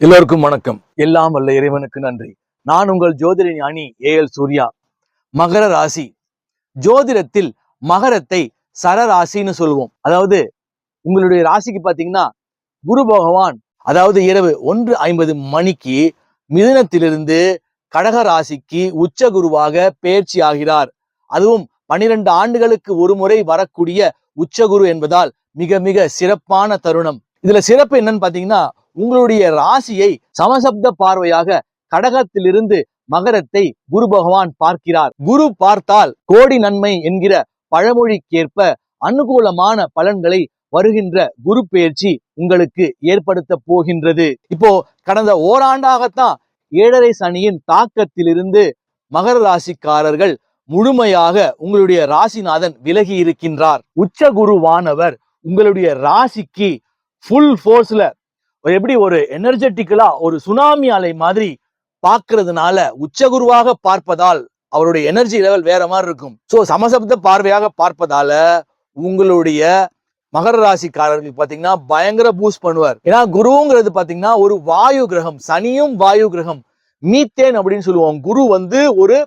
எல்லோருக்கும் வணக்கம். எல்லாம் வல்ல இறைவனுக்கு நன்றி. நான் உங்கள் ஜோதிட ஞானி ஏஎல் சூர்யா. மகர ராசி ஜோதிடத்தில் மகரத்தை சரராசின்னு சொல்லுவோம். அதாவது உங்களுடைய ராசிக்கு பாத்தீங்கன்னா குரு பகவான் அதாவது இரவு 1:50 மணிக்கு மிதுனத்திலிருந்து கடக ராசிக்கு உச்ச குருவாக பெயர்ச்சி ஆகிறார். அதுவும் 12 ஆண்டுகளுக்கு ஒரு முறை வரக்கூடிய உச்சகுரு என்பதால் மிக மிக சிறப்பான தருணம். இதுல சிறப்பு என்னன்னு பாத்தீங்கன்னா, உங்களுடைய ராசியை சமசப்த பார்வையாக கடகத்திலிருந்து மகரத்தை குரு பகவான் பார்க்கிறார். குரு பார்த்தால் கோடி நன்மை என்கிற பழமொழிக்கேற்ப அனுகூலமான பலன்களை வருகின்ற குரு பெயர்ச்சி உங்களுக்கு ஏற்படுத்த போகின்றது. இப்போ கடந்த ஓராண்டாகத்தான் 7.5 சனியின் தாக்கத்திலிருந்து மகர ராசிக்காரர்கள் முழுமையாக உங்களுடைய ராசிநாதன் விலகி இருக்கின்றார். உச்ச குருவானவர் உங்களுடைய ராசிக்கு ஃபுல் ஃபோர்ஸ்ல எப்படி ஒரு எனர்ஜெட்டிக்கலா ஒரு சுனாமி அலை மாதிரி பார்க்கறதுனால உச்சகுருவாக பார்ப்பதால் அவருடைய எனர்ஜி லெவல் வேற மாதிரி இருக்கும். சோ சமசப்த பார்வையாக பார்ப்பதால உங்களுடைய மகர ராசிக்காரர்களுக்கு பாத்தீங்கன்னா பயங்கர பூஸ்ட் பண்ணுவார். ஏன்னா குருங்கிறது பாத்தீங்கன்னா ஒரு வாயு கிரகம், சனியும் வாயு கிரகம், மீத்தேன் அப்படின்னு சொல்லுவோம். குரு ஒரு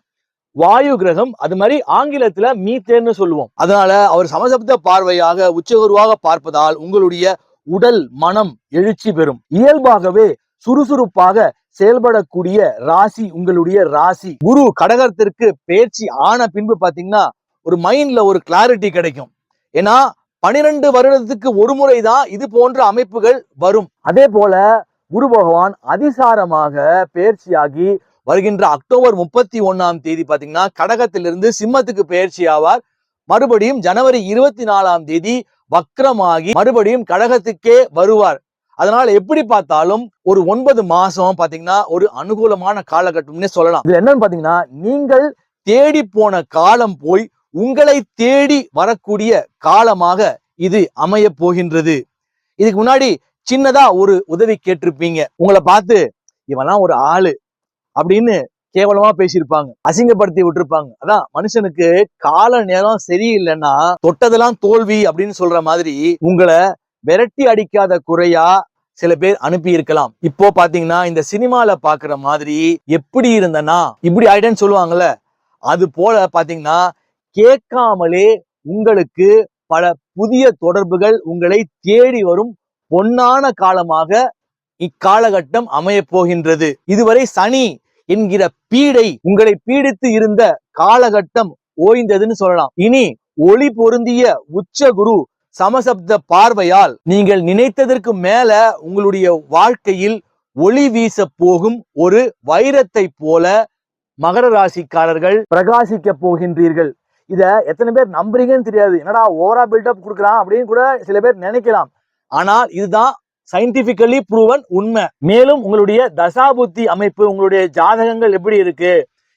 வாயு கிரகம், அது மாதிரி ஆங்கிலத்துல மீத்தேன்னு சொல்லுவோம். அதனால அவர் சமசப்த பார்வையாக உச்சகுருவாக பார்ப்பதால் உங்களுடைய உடல் மனம் எழுச்சி பெறும். இயல்பாகவே சுறுசுறுப்பாக செயல்படக்கூடிய ராசி உங்களுடைய ராசி. குரு கடகத்திற்கு பெயர்ச்சி ஆன பின்பு பாத்தீங்கன்னா ஒரு மைண்ட்ல ஒரு கிளாரிட்டி கிடைக்கும். ஏன்னா 12 வருடத்துக்கு ஒரு முறைதான் இது போன்ற அமைப்புகள் வரும். அதே போல குரு பகவான் அதிசாரமாக பெயர்ச்சியாகி வருகின்ற அக்டோபர் 31ஆம் தேதி பாத்தீங்கன்னா கடகத்திலிருந்து சிம்மத்துக்கு பெயர்ச்சி ஆவார். மறுபடியும் ஜனவரி 24ஆம் தேதி வக்ரமாகி மறுபடியும் கடகத்துக்கே வருவார். அதனால எப்படி பார்த்தாலும் ஒரு 9 மாசம் பாத்தீங்கன்னா ஒரு அனுகூலமான காலகட்டம்னே சொல்லலாம். இது என்னன்னு பாத்தீங்கன்னா, நீங்கள் தேடி போன காலம் போய் உங்களை தேடி வரக்கூடிய காலமாக இது அமைய போகின்றது. இதுக்கு முன்னாடி சின்னதா ஒரு உதவி கேட்டிருப்பீங்க. உங்களை பார்த்து இவெல்லாம் ஒரு ஆளு அப்படின்னு கேவலமா பேசியிருப்பாங்க, அசிங்கப்படுத்தி விட்டுருப்பாங்க. அதான் மனுஷனுக்கு கால நேரம் சரியில்லைன்னா தொட்டதெல்லாம் தோல்வி அப்படின்னு சொல்ற மாதிரி உங்களை விரட்டி அடிக்காத குறையா சில பேர் அனுப்பி இருக்கலாம். இப்போ பாத்தீங்கன்னா இந்த சினிமால பாக்குற மாதிரி எப்படி இருந்தனா இப்படி ஆயிட்டேன்னு சொல்லுவாங்கல்ல, அது போல பாத்தீங்கன்னா கேட்காமலே உங்களுக்கு பல புதிய தொடர்புகள் உங்களை தேடி வரும் பொன்னான காலமாக இக்காலகட்டம் அமைய போகின்றது. இதுவரை சனி என்கிற பீடை உங்களை பீடித்து இருந்த காலகட்டம் ஓய்ந்ததுன்னு சொல்லலாம். இனி ஒளி பொருந்திய உச்ச குரு சமசப்த பார்வையால் நீங்கள் நினைத்ததற்கு மேல உங்களுடைய வாழ்க்கையில் ஒளி வீச போகும் ஒரு வைரத்தை போல மகர ராசிக்காரர்கள் பிரகாசிக்க போகின்றீர்கள். இத எத்தனை பேர் நம்புறீங்கன்னு தெரியாது. என்னடா ஓவரா பில்டப் கொடுக்குறான் அப்படின்னு கூட சில பேர் நினைக்கலாம். ஆனால் இதுதான் சயின்டிபிக்கலி ப்ரூவன் உண்மை. மேலும் உங்களுடைய தசாபுத்தி அமைப்பு, உங்களுடைய ஜாதகங்கள் எப்படி இருக்கு,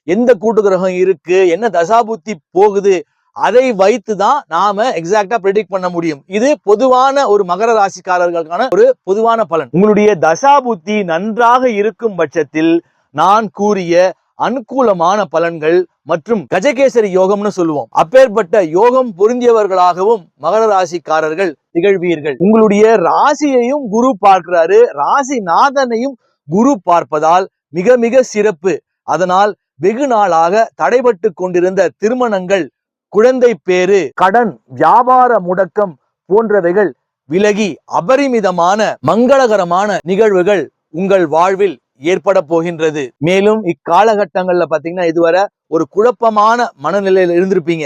எந்த கூட்டு கிரகம் இருக்கு, என்ன தசாபுத்தி போகுது, அதை வைத்துதான் நாம எக்ஸாக்டா ப்ரெடிக்ட் பண்ண முடியும். இது பொதுவான ஒரு மகர ராசிக்காரர்களுக்கான ஒரு பொதுவான பலன். உங்களுடைய தசாபுத்தி நன்றாக இருக்கும் பட்சத்தில் நான் கூறிய அனுகூலமான பலன்கள் மற்றும் கஜகேசரி யோகம்னு சொல்லுவோம். அப்பேற்பட்ட யோகம் பொருந்தியவர்களாகவும் மகர ராசிக்காரர்கள் திகழ்வீர்கள். உங்களுடைய ராசியையும் குரு பார்க்கிறாரு, ராசிநாதனையும் குரு பார்ப்பதால் மிக மிக சிறப்பு. அதனால் வெகு நாளாக தடைபட்டு கொண்டிருந்த திருமணங்கள், குழந்தை பேரு, கடன், வியாபார முடக்கம் போன்றவைகள் விலகி அபரிமிதமான மங்களகரமான நிகழ்வுகள் உங்கள் வாழ்வில் ஏற்பட போகின்றது. மேலும் இக்காலகட்டங்கள்ல பாத்தீங்கன்னா இதுவரை ஒரு குழப்பமான மனநிலையில இருந்திருப்பீங்க.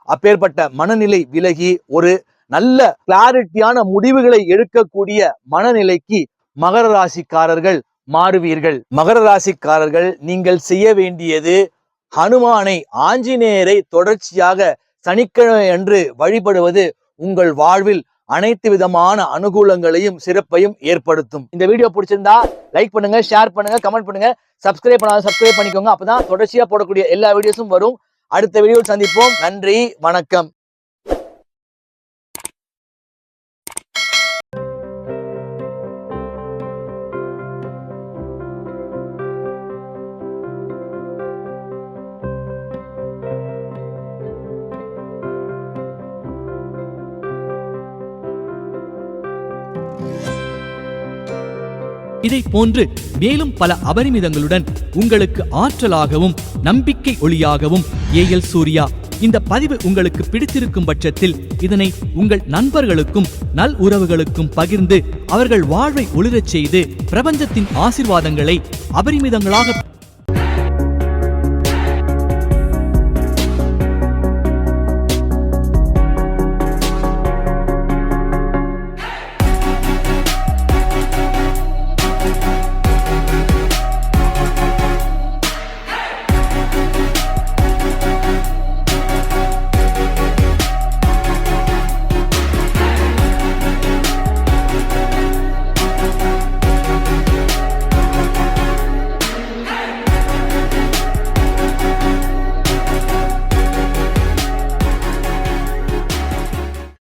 அப்பேற்பட்ட மனநிலை விலகி ஒரு நல்ல கிளாரிட்டியான முடிவுகளை எடுக்கக்கூடிய மனநிலைக்கு மகர ராசிக்காரர்கள் மாறுவீர்கள். மகர ராசிக்காரர்கள் நீங்கள் செய்ய வேண்டியது ஹனுமானை, ஆஞ்சநேயரை தொடர்ச்சியாக சனிக்கிழமை அன்று வழிபடுவது உங்கள் வாழ்வில் அனைத்து விதமான அனுகூலங்களையும் சிறப்பையும் ஏற்படுத்தும். இந்த வீடியோ பிடிச்சிருந்தா லைக் பண்ணுங்க, ஷேர் பண்ணுங்க, கமெண்ட் பண்ணுங்க. சப்ஸ்கிரைப் பண்ணாத சப்ஸ்கிரைப் பண்ணிக்கோங்க. அப்பதான் தொடர்ச்சியா போடக்கூடிய எல்லா வீடியோஸும் வரும். அடுத்த வீடியோவில் சந்திப்போம். நன்றி, வணக்கம். இதை போன்று மேலும் பல அபரிமிதங்களுடன் உங்களுக்கு ஆற்றலாகவும் நம்பிக்கை ஒளியாகவும் ஏஎல் சூர்யா. இந்த பதிவு உங்களுக்கு பிடித்திருக்கும் பட்சத்தில் இதனை உங்கள் நண்பர்களுக்கும் நல் உறவுகளுக்கும் பகிர்ந்து அவர்கள் வாழ்வை ஒளிரச் செய்து பிரபஞ்சத்தின் ஆசீர்வாதங்களை அபரிமிதங்களாக